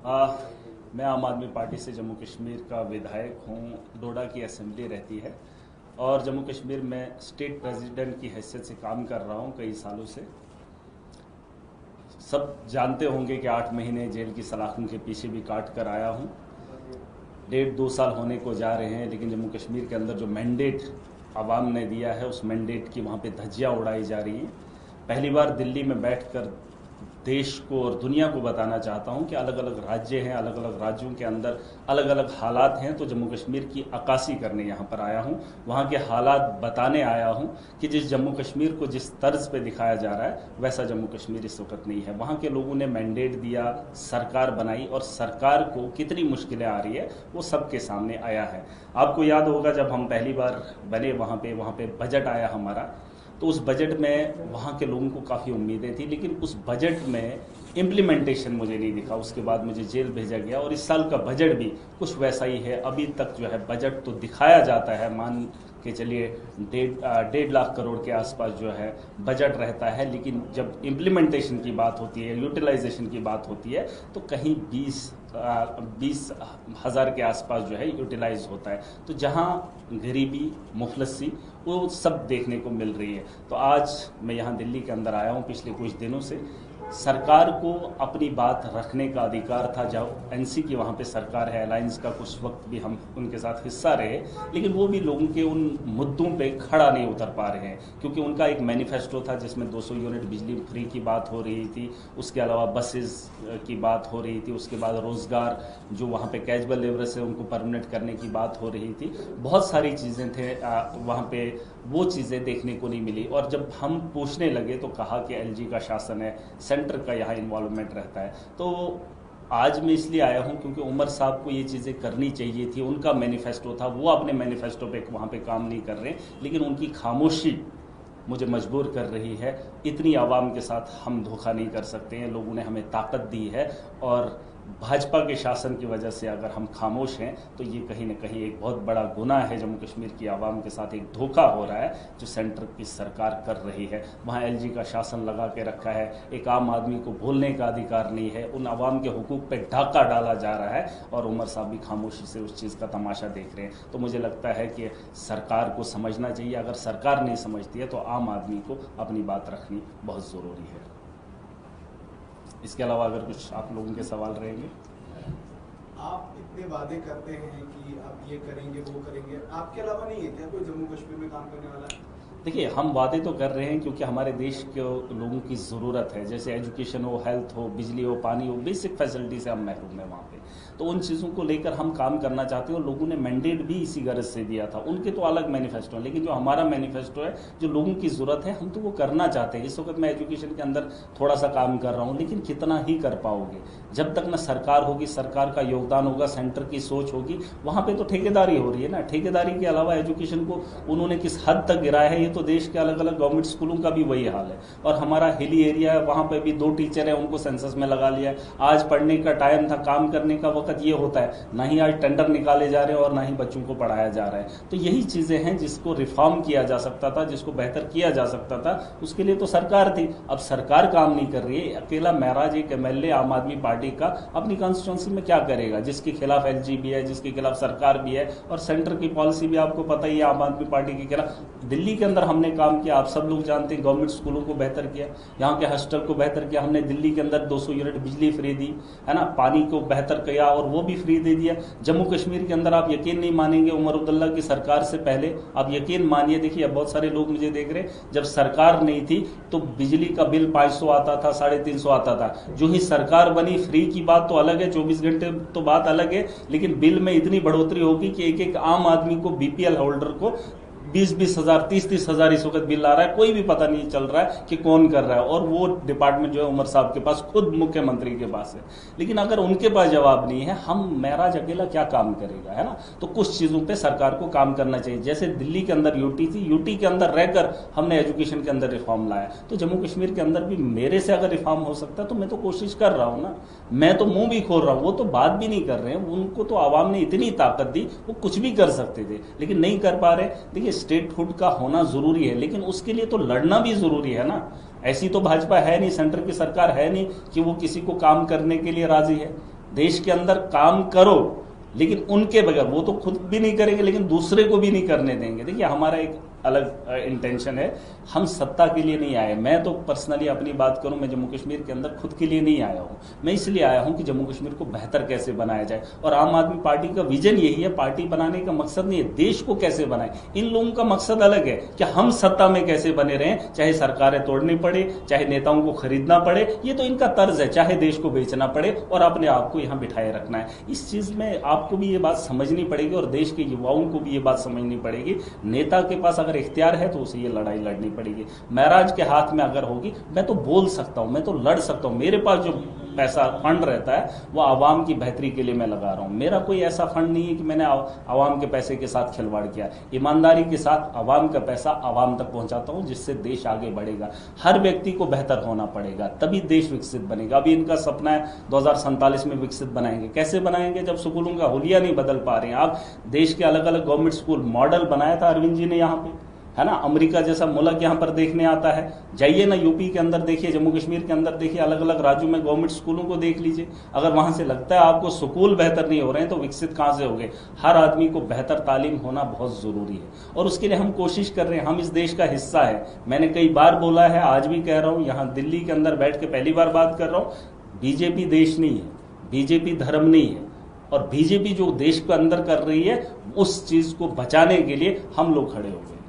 आ, मैं आम आदमी पार्टी से जम्मू कश्मीर का विधायक हूँ। डोडा की असेंबली रहती है और जम्मू कश्मीर में स्टेट प्रेसिडेंट की हैसियत से काम कर रहा हूँ कई सालों से। सब जानते होंगे कि 8 महीने जेल की सलाखों के पीछे भी काट कर आया हूँ। 1.5-2 साल होने को जा रहे हैं, लेकिन जम्मू कश्मीर के अंदर जो मैंडेट आवाम ने दिया है उस मैंडेट की वहाँ पे धज्जियाँ उड़ाई जा रही हैं। पहली बार दिल्ली में बैठकर देश को और दुनिया को बताना चाहता हूं कि अलग अलग राज्य हैं, अलग अलग राज्यों के अंदर अलग अलग हालात हैं। तो जम्मू कश्मीर की अक्कासी करने यहाँ पर आया हूं, वहाँ के हालात बताने आया हूं कि जिस जम्मू कश्मीर को जिस तर्ज पे दिखाया जा रहा है वैसा जम्मू कश्मीर इस वक्त नहीं है। वहाँ के लोगों ने मैंडेट दिया, सरकार बनाई और सरकार को कितनी मुश्किलें आ रही है वो सबके सामने आया है। आपको याद होगा जब हम पहली बार बने वहाँ पे बजट आया हमारा, तो उस बजट में वहाँ के लोगों को काफ़ी उम्मीदें थी, लेकिन उस बजट में इम्प्लीमेंटेशन मुझे नहीं दिखा। उसके बाद मुझे जेल भेजा गया और इस साल का बजट भी कुछ वैसा ही है। अभी तक जो है बजट तो दिखाया जाता है, मान के चलिए 1.5 लाख करोड़ के आसपास जो है बजट रहता है, लेकिन जब इम्प्लीमेंटेशन की बात होती है, यूटिलाइजेशन की बात होती है, तो कहीं 20 हज़ार के आसपास जो है यूटिलाइज होता है। तो जहाँ गरीबी, मुफलसी, वो सब देखने को मिल रही है। तो आज मैं यहाँ दिल्ली के अंदर आया हूँ पिछले कुछ दिनों से। सरकार को अपनी बात रखने का अधिकार था। जब एनसी की वहाँ पे सरकार है, अलायंस का कुछ वक्त भी हम उनके साथ हिस्सा रहे, लेकिन वो भी लोगों के उन मुद्दों पे खड़ा नहीं उतर पा रहे हैं, क्योंकि उनका एक मैनिफेस्टो था जिसमें 200 यूनिट बिजली फ्री की बात हो रही थी, उसके अलावा बसेस की बात हो रही थी, उसके बाद रोज़गार जो वहाँ पे कैजुअल लेबर से उनको परमानेंट करने की बात हो रही थी। बहुत सारी चीज़ें थे वहाँ पे, वो चीज़ें देखने को नहीं मिली। और जब हम पूछने लगे तो कहा कि एलजी का शासन है, सेंटर का यहाँ इन्वॉल्वमेंट रहता है। तो आज मैं इसलिए आया हूँ क्योंकि उमर साहब को ये चीज़ें करनी चाहिए थी, उनका मैनिफेस्टो था, वो अपने मैनिफेस्टो पे वहाँ पे काम नहीं कर रहे, लेकिन उनकी खामोशी मुझे मजबूर कर रही है। इतनी आवाम के साथ हम धोखा नहीं कर सकते हैं, लोगों ने हमें ताकत दी है और भाजपा के शासन की वजह से अगर हम खामोश हैं तो ये कहीं ना कहीं एक बहुत बड़ा गुनाह है। जम्मू कश्मीर की आवाम के साथ एक धोखा हो रहा है जो सेंटर की सरकार कर रही है। वहाँ एलजी का शासन लगा के रखा है, एक आम आदमी को बोलने का अधिकार नहीं है, उन आवाम के हुकूक पे डाका डाला जा रहा है और उमर साहब भी खामोशी से उस चीज़ का तमाशा देख रहे हैं। तो मुझे लगता है कि सरकार को समझना चाहिए। अगर सरकार नहीं समझती है तो आम आदमी को अपनी बात रखनी बहुत ज़रूरी है। इसके अलावा अगर कुछ आप लोगों के सवाल रहेंगे। आप इतने वादे करते हैं कि आप ये करेंगे वो करेंगे, आपके अलावा नहीं है क्या कोई जम्मू कश्मीर में काम करने वाला? देखिए, हम वादे तो कर रहे हैं क्योंकि हमारे देश के लोगों की ज़रूरत है। जैसे एजुकेशन हो, हेल्थ हो, बिजली हो, पानी हो, बेसिक फैसिलिटी से हम महरूम हैं वहाँ पे। तो उन चीज़ों को लेकर हम काम करना चाहते हैं और लोगों ने मैंडेट भी इसी गर्ज से दिया था। उनके तो अलग मैनिफेस्टो है, लेकिन जो हमारा मैनिफेस्टो है, जो लोगों की ज़रूरत है, हम तो वो करना चाहते हैं। इस वक्त मैं एजुकेशन के अंदर थोड़ा सा काम कर रहा हूँ, लेकिन कितना ही कर पाओगे जब तक ना सरकार होगी, सरकार का योगदान होगा, सेंटर की सोच होगी। वहाँ पर तो ठेकेदारी हो रही है ना। ठेकेदारी के अलावा एजुकेशन को उन्होंने किस हद तक गिराया है, ये तो देश के अलग अलग गवर्नमेंट स्कूलों का भी वही हाल है। और हमारा हिली एरिया है, वहाँ पे भी 2 टीचर है, उनको सेंसस में लगा लिया है। आज पढ़ने का टाइम था, काम करने का वक्त ये होता है, ना ही आज टेंडर निकाले जा रहे हैं और ना ही बच्चों को पढ़ाया जा रहा है। तो यही चीजें हैं जिसको रिफॉर्म किया जा सकता था, जिसको बेहतर किया जा सकता था, उसके लिए तो सरकार थी। अब सरकार काम नहीं कर रही है। अकेला महराज एक एमएलए आम आदमी पार्टी का अपनी कॉन्स्टिट्यूंसी में क्या करेगा, जिसके खिलाफ एलजी भी है, जिसके खिलाफ सरकार भी है और सेंटर की पॉलिसी भी आपको पता ही है आम आदमी पार्टी के खिलाफ। दिल्ली के अंदर हमने काम किया, आप सब लोग जानते हैं, गवर्नमेंट स्कूलों को बेहतर किया, यहाँ के हॉस्टल को बेहतर किया हमने। दिल्ली के अंदर 200 यूनिट बिजली फ्री दी है ना, पानी को बेहतर किया और वो भी फ्री दे दिया। जम्मू कश्मीर के अंदर आप यकीन नहीं मानेंगे, उमर अब्दुल्ला की सरकार से पहले, आप यकीन मानिए, देखिए बहुत सारे लोग मुझे देख रहे, जब सरकार नहीं थी तो बिजली का बिल 500 आता था, 350 आता था। जो ही सरकार बनी, फ्री की बात तो अलग है, 24 घंटे तो बात अलग है, लेकिन बिल में इतनी बढ़ोतरी होगी कि एक एक आम आदमी को, बीपीएल होल्डर को 20-20 हज़ार, 30-30 हज़ार इस वक्त बिल आ रहा है। कोई भी पता नहीं चल रहा है कि कौन कर रहा है। और वो डिपार्टमेंट जो है उमर साहब के पास, खुद मुख्यमंत्री के पास है। लेकिन अगर उनके पास जवाब नहीं है, हम महराज अकेला क्या काम करेगा, है ना। तो कुछ चीज़ों पे सरकार को काम करना चाहिए। जैसे दिल्ली के अंदर यूटी थी, यूटी के अंदर रहकर हमने एजुकेशन के अंदर रिफॉर्म लाया, तो जम्मू कश्मीर के अंदर भी मेरे से अगर रिफॉर्म हो सकता है तो मैं तो कोशिश कर रहा हूँ ना। मैं तो मुंह भी खोल रहा हूँ, वो तो बात भी नहीं कर रहे हैं। उनको तो आवाम ने इतनी ताकत दी, वो कुछ भी कर सकते थे, लेकिन नहीं कर पा रहे। देखिए, स्टेटहुड का होना जरूरी है, लेकिन उसके लिए तो लड़ना भी जरूरी है ना। ऐसी तो भाजपा है नहीं, सेंटर की सरकार है नहीं कि वो किसी को काम करने के लिए राजी है। देश के अंदर काम करो, लेकिन उनके बगैर, वो तो खुद भी नहीं करेंगे लेकिन दूसरे को भी नहीं करने देंगे। देखिए हमारा एक अलग इंटेंशन है, हम सत्ता के लिए नहीं आए। मैं तो पर्सनली अपनी बात करूं, मैं जम्मू कश्मीर के अंदर खुद के लिए नहीं आया हूं, मैं इसलिए आया हूं कि जम्मू कश्मीर को बेहतर कैसे बनाया जाए। और आम आदमी पार्टी का विजन यही है, पार्टी बनाने का मकसद नहीं है देश को कैसे बनाए। इन लोगों का मकसद अलग है कि हम सत्ता में कैसे बने रहें, चाहे सरकारें तोड़नी पड़े, चाहे नेताओं को खरीदना पड़े, ये तो इनका तर्ज है, चाहे देश को बेचना पड़े और अपने आप को यहां बिठाए रखना है। इस चीज में आपको भी ये बात समझनी पड़ेगी और देश के युवाओं को भी ये बात समझनी पड़ेगी। नेता के पास अगर इख्तियार है तो उसे ये लड़ाई लड़नी पड़ेगी। महराज के हाथ में अगर होगी, मैं तो बोल सकता हूं, मैं तो लड़ सकता हूं। मेरे पास जो पैसा फंड रहता है वो आवाम की बेहतरी के लिए मैं लगा रहा हूं। मेरा कोई ऐसा फंड नहीं है कि मैंने आवाम के पैसे के साथ खिलवाड़ किया। ईमानदारी के साथ आवाम का पैसा आवाम तक पहुंचाता हूं, जिससे देश आगे बढ़ेगा। हर व्यक्ति को बेहतर होना पड़ेगा, तभी देश विकसित बनेगा। अभी इनका सपना है 2047 में विकसित बनाएंगे। कैसे बनाएंगे जब स्कूलों का हुलिया नहीं बदल पा रहे हैं। आप देश के अलग अलग गवर्नमेंट स्कूल मॉडल बनाया था अरविंद जी ने यहाँ पे, है ना। अमेरिका जैसा मुल्क यहाँ पर देखने आता है, जाइए ना यूपी के अंदर देखिए, जम्मू कश्मीर के अंदर देखिए, अलग अलग राज्यों में गवर्नमेंट स्कूलों को देख लीजिए। अगर वहां से लगता है आपको स्कूल बेहतर नहीं हो रहे हैं तो विकसित कहां से होंगे। हर आदमी को बेहतर तालीम होना बहुत जरूरी है और उसके लिए हम कोशिश कर रहे हैं। हम इस देश का हिस्सा है, मैंने कई बार बोला है, आज भी कह रहा हूं, यहाँ दिल्ली के अंदर बैठ के पहली बार बात कर रहा हूं। बीजेपी देश नहीं है, बीजेपी धर्म नहीं है, और बीजेपी जो देश के अंदर कर रही है उस चीज को बचाने के लिए हम लोग खड़े हो गए।